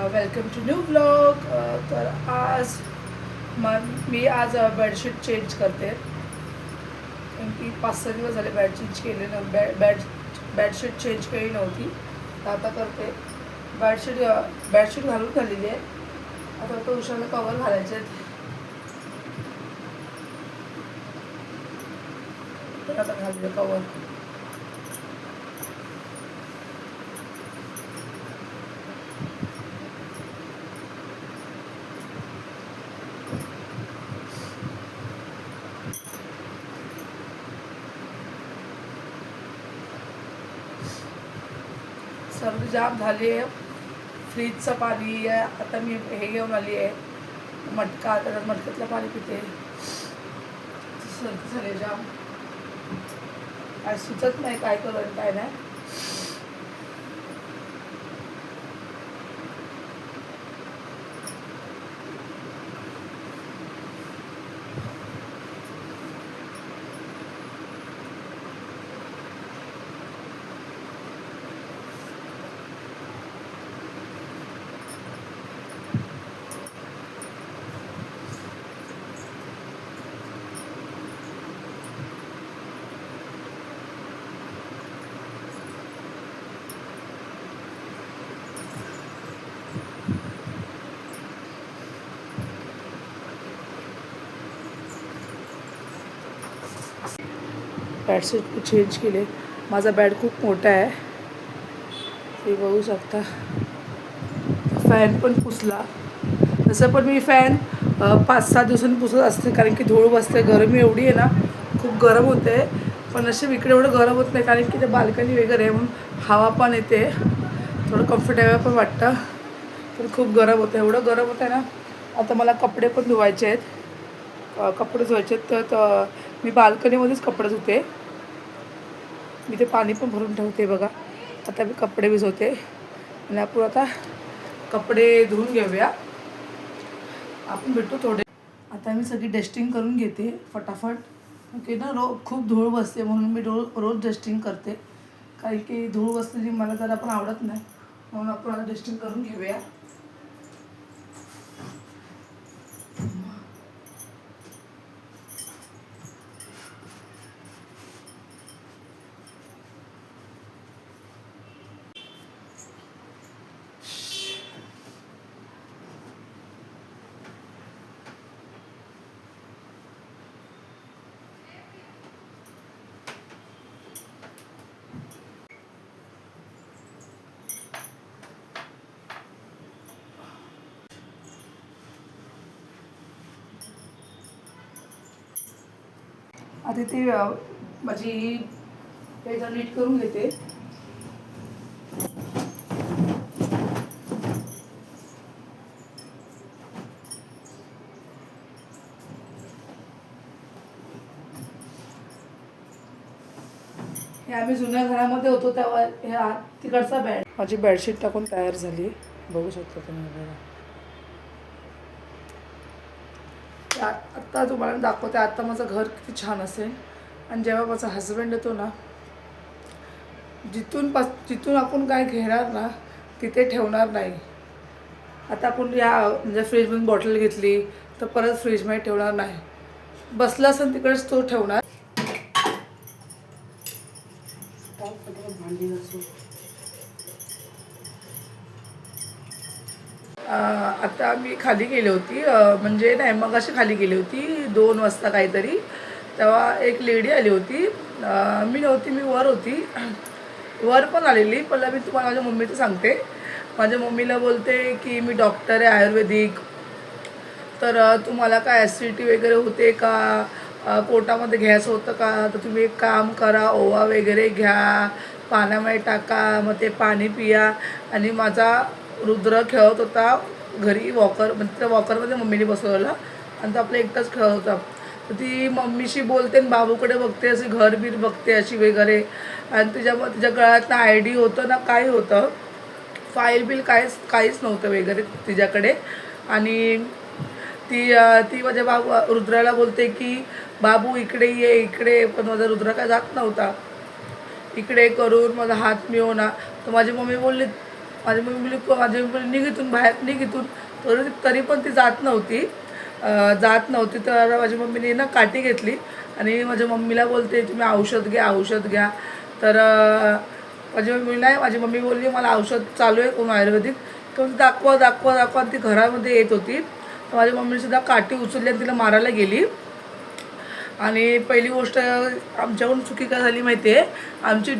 Welcome to new blog. तर आज मी आज बेडशीट चेंज करते. कारण की 5-6 दिवस झाले बेड चेंज केले न बेडशीट चेंज केली नव्हती, तर आता करते. बेडशीट घालून झालेली आहे. आता तो उशाला कवर घालायचे आहेत. तर आता घालते कवर. सर्दी जाम झाली आहे. फ्रीजचं पाणी आहे. आता मी हे घेऊन आली आहे मटका, त्याच्यात मटक्यातलं पाणी पिते. सर्दी झाली जाम. काय सुचत नाही काय करू आणि काय नाही. बेडशीट चेंज केले. माझा बेड खूप मोठा आहे, हे बघू शकता. फॅन पण पुसला. तसं पण मी फॅन 5-6 दिवसांनी पुसत असते, कारण की धूळ बसते. गरमी एवढी आहे ना, खूप गरम होते. पण असे इकडे एवढं गरम होत नाही, कारण की ते बाल्कनी वगैरे आहे म्हणून हवा पण येते, थोडं कम्फर्टेबल पण वाटतं. पण खूप गरम होतं, एवढं गरम होतं ना. आता मला कपडे पण धुवायचे आहेत. कपडे धुवायचे आहेत, तर मी बाल्कनीमध्येच कपडे धुते. मी ते पाणी पण भरून ठेवते बघा. आता मी कपडे भिजवते आणि आपण आता कपडे धुवून घेऊया. आपण भेटू थोडे. आता मी सगळी डस्टिंग करून घेते फटाफट. ओके ना, खूप धूळ बसते म्हणून मी रोज डस्टिंग करते. कारण की धूळ बसलेली मला जरा पण आवडत नाही, म्हणून आपण आता डस्टिंग करून घेऊया. आता ते माझी पेज नीट करून घेते. हे आम्ही जुन्या घरामध्ये होतो तेव्हा हे तिकडचा बेड. माझी बेडशीट टाकून तयार झाली, बघू शकता तुम्ही बघा. आत्ता तुम्हाला दाखवते आता माझं घर किती छान असेल. आणि जेव्हा माझा हजबंड येतो ना, जिथून आपण काय घेणार ना तिथे ठेवणार नाही. आता आपण म्हणजे फ्रीजमधून बॉटल घेतली तर परत फ्रीजमध्ये ठेवणार नाही. बसला असेल तिकडेच तो ठेवणार. भांडी घासू. आता मी खाली गेली होती, म्हणजे नाही मग अशी खाली गेली होती 2 वाजता काहीतरी. तेव्हा एक लेडी आली होती. मी नव्हती, मी वर होती. वर पण आलेली. पहिला मी तुम्हाला माझ्या मम्मीचं सांगते. माझ्या मम्मीला बोलते की मी डॉक्टर आहे आयुर्वेदिक, तर तुम्हाला काय ॲसिडिटी वगैरे होते का, पोटामध्ये गॅस होतं का, तर तुम्ही एक काम करा, ओवा वगैरे घ्या, पाण्यामध्ये टाका, मग ते पाणी पिया. आणि माझा रुद्र खेळत होता घरी वॉकर, म्हणजे त्या वॉकरमध्ये मम्मीने बसवलं आणि तो आपला एकटाच खेळत होता. तर ती मम्मीशी बोलते आणि बाबूकडे बघते, अशी घरबीर बघते अशी वगैरे. आणि तिच्या गळ्यात ना ID होतं ना काही होतं, फाईल बिल काहीच नव्हतं वगैरे तिच्याकडे. आणि ती माझ्या रुद्राला बोलते की बाबू इकडे ये इकडे. पण माझा रुद्र काय जात नव्हता. इकडे करून माझा हात मिळवणार. तर माझी मम्मी बोलली माझी मम्मी निघ इथून बाहेर, निघ इथून. तरी पण ती जात नव्हती. तर माझ्या मम्मीने ना काठी घेतली आणि माझ्या मम्मीला बोलते तुम्ही औषध घ्या, औषध घ्या. तर माझी मम्मी बोलली मला औषध चालू आहे कोण आयुर्वेदिक, तर दाखवा दाखवा दाखवा. ती घरामध्ये येत होती तर माझ्या मम्मीसुद्धा काठी उचलली आणि तिला मारायला गेली. आणि पहिली गोष्ट आमच्याकडून चुकी काय झाली माहिती आहे, आमची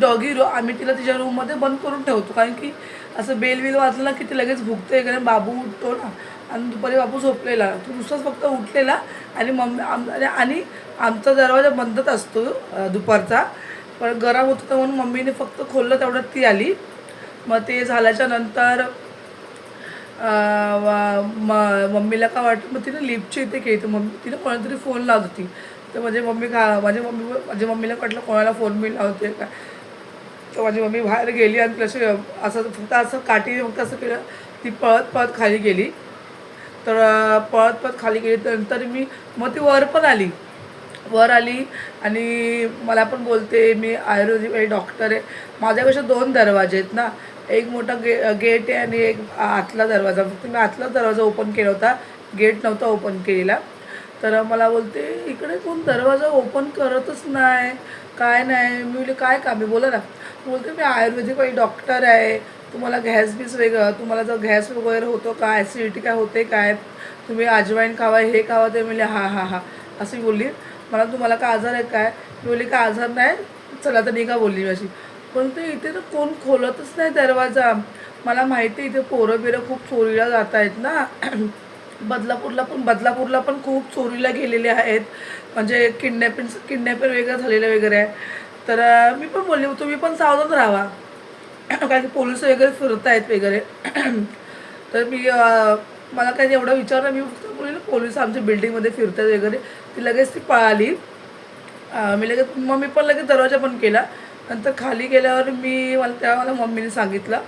आम्ही तिला तिच्या रूममध्ये बंद करून ठेवतो, कारण की असं बेल वाजलं ना की ती लगेच भुकते. कारण बाबू उठतो ना, आणि दुपारी बाबू झोपलेला, तो दुसराच फक्त उठलेला आणि आणि आमचा दरवाजा बंदच असतो दुपारचा. पण गरम होतं तर म्हणून मम्मीने फक्त खोललं, तेवढ्यात ती आली. मग ते झाल्याच्या नंतर मम्मीला काय वाटतं, मग तिने लिफ्टची इथे केली. तर तिने कोणातरी फोन लावत होती. तर माझ्या मम्मीला वाटलं कोणाला फोन मी लावते का. तर माझी मम्मी बाहेर गेली आणि तशी असं फक्त असं काठी फक्त असं केलं, ती पळत पळत खाली गेली. तर पळत पळत खाली गेली. नंतर मग ती वर आली आणि मला पण बोलते मी आयुर्वेदिक डॉक्टर आहे. माझ्यापेक्षा 2 दरवाजे आहेत ना, एक मोठा गेट आहे आणि एक आतला दरवाजा. फक्त मी आतला दरवाजा ओपन केला होता, गेट नव्हता ओपन केलेला. तर मला बोलते इकडे कोण दरवाजा ओपन करतच नाही, काय नाही. मी बोलले काय काम आहे बोला ना. बोलते मी आयुर्वेदिक डॉक्टर आहे, तुम्हाला तुम्हाला जर गॅस वगैरे होतो का, ॲसिडिटी काय होते काय, तुम्ही अजवाईन खावा, हे खावा. ते म्हणले हां अशी बोलली. तुम्हाला काय आजार आहे काय. मी बोलली काय आजार नाही, चला तर निघा बोलली अशी. पण ते इथे तर कोण खोलतच नाही दरवाजा. मला माहिती आहे इथे पोरं खूप चोरीला जात आहेत ना. बदलापूरला पण खूप चोरीला गेलेले आहेत, म्हणजे किडनॅपर वगैरे आहे. तर मी पण बोलली तुम्ही पण सावधान राहा, कारण की पोलीस वगैरे फिरत आहेत वगैरे. तर मला काही एवढं विचारलं, मी फक्त बोलली पोलीस आमच्या बिल्डिंगमध्ये फिरतात वगैरे. ती लगेच पळाली. मग मी पण लगेच दरवाजा पण केला. नंतर खाली गेल्यावर तेव्हा मला मम्मीने सांगितलं.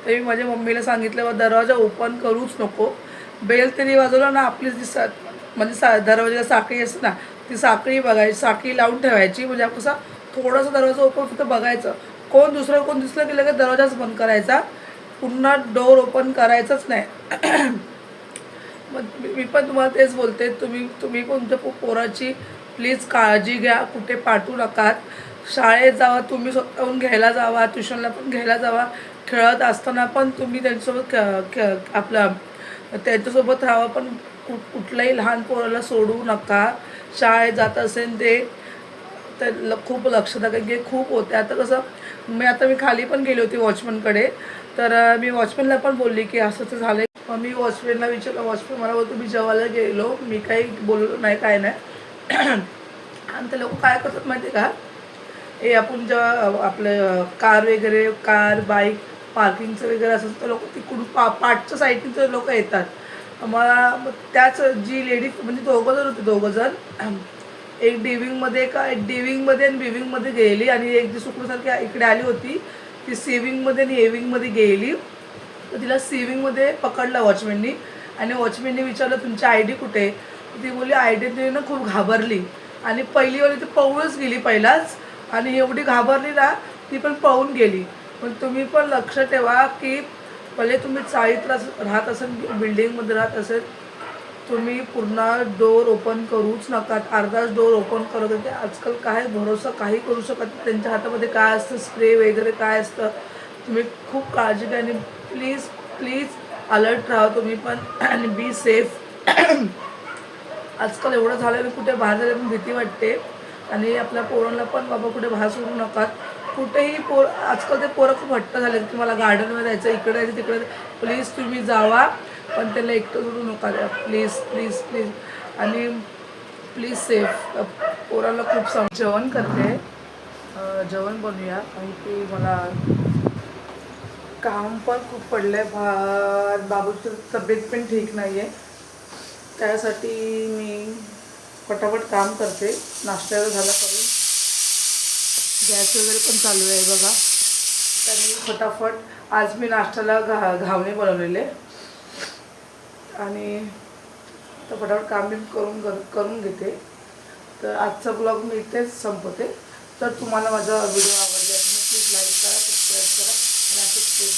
तर मी माझ्या मम्मीला सांगितलं दरवाजा ओपन करूच नको. बेल तरी वाजवला ना, आपली म्हणजे दरवाजाला साखळी असते ना, ती साखळी बघायची, साखळी लावून ठेवायची. म्हणजे कसं थोडासा दरवाजा ओपन फक्त बघायचं, कोण दिसलं की लगेच दरवाजाच बंद करायचा, पुन्हा डोर ओपन करायचंच नाही. मग मी पण तुम्हाला तेच बोलते, तुम्ही पण तुमच्या पोराची प्लीज काळजी घ्या, कुठे पाठवू नका. शाळेत जावा, तुम्ही स्वतःहून घ्यायला जावा, ट्युशनला पण घ्यायला जावा. खेळत असताना पण तुम्ही त्यांच्यासोबत राहावं, पण कुठल्याही लहान पोराला सोडू नका. शाळेत जात असेल ते तर खूप लक्ष द्या, कारण की खूप होते. आता मी खाली पण गेली होती वॉचमनकडे. तर मी वॉचमॅनला पण बोलली की असं झालं. मग मी वॉचमॅनला विचारलं, वॉचमॅन मला बोलतो मी जेवायला गेलो, मी काही बोललो नाही, काय नाही. आणि ते लोक काय करतात माहिती आहे का, हे आपण जेव्हा आपलं कार बाईक पार्किंगचं वगैरे असं तर लोक तिकडून पाठच्या साईडनी तर लोक येतात. मग त्याच जी लेडी, म्हणजे दोघंजण एक डिविंगमध्ये आणि बिविंगमध्ये गेली, आणि एक जी सुकण्यासारखी इकडे आली होती, ती सेविंगमध्ये आणि एविंगमध्ये गेली. तर तिला सेविंगमध्ये पकडलं वॉचमॅननी, आणि वॉचमॅनने विचारलं तुमची ID कुठे. ती बोलली ID ना खूप घाबरली, आणि पहिलीवाली ती पळूनच गेली पहिलाच, आणि एवढी घाबरली ना ती पण पळून गेली. पण तुम्ही पण लक्ष ठेवा की पहिले तुम्ही चाळीत राहत असेल, बिल्डिंगमध्ये राहत असेल, तुम्ही पूर्ण डोर ओपन करूच नका. अर्धाच डोर ओपन करत होते. आजकाल काय भरोसा काही करू शकत नाही, त्यांच्या हातामध्ये काय असतं, स्प्रे वगैरे काय असतं. तुम्ही खूप काळजी घ्या आणि प्लीज अलर्ट राहा तुम्ही पण, आणि बी सेफ. आजकाल एवढं झालं, कुठे बाहेर जायला पण भीती वाटते. आणि आपल्या पोरांना पण बाबा कुठे बाहेर सोडू नका. कुठेही आजकाल ते पोरं खूप हट्ट झाले की मला गार्डनमध्ये जायचं, इकडे जायचं, तिकडे. प्लीज तुम्ही जावा, पण त्याला एकटं सोडू नका द्या, प्लीज. आणि प्लीज सेफ. पोराला खूप जेवण करते, जेवण बनवूया, आणि ते मला काम पण खूप पडलं आहे. बाबूची तब्येत पण ठीक नाही आहे, त्यासाठी मी फटाफट काम करते. नाश्ता वगैरे झाला करून, गॅस वगैरे पण चालू आहे बघा. तर मी फटाफट आज मी नाश्त्याला घावणे बनवलेले, आणि तर फटाफट काम मी करून घेते. तर आजचा ब्लॉग मी इथेच संपवते. तर तुम्हाला माझा व्हिडिओ आवडला असेल प्लीज लाईक करा, सबस्क्राईब करा, आणि असेच प्लीज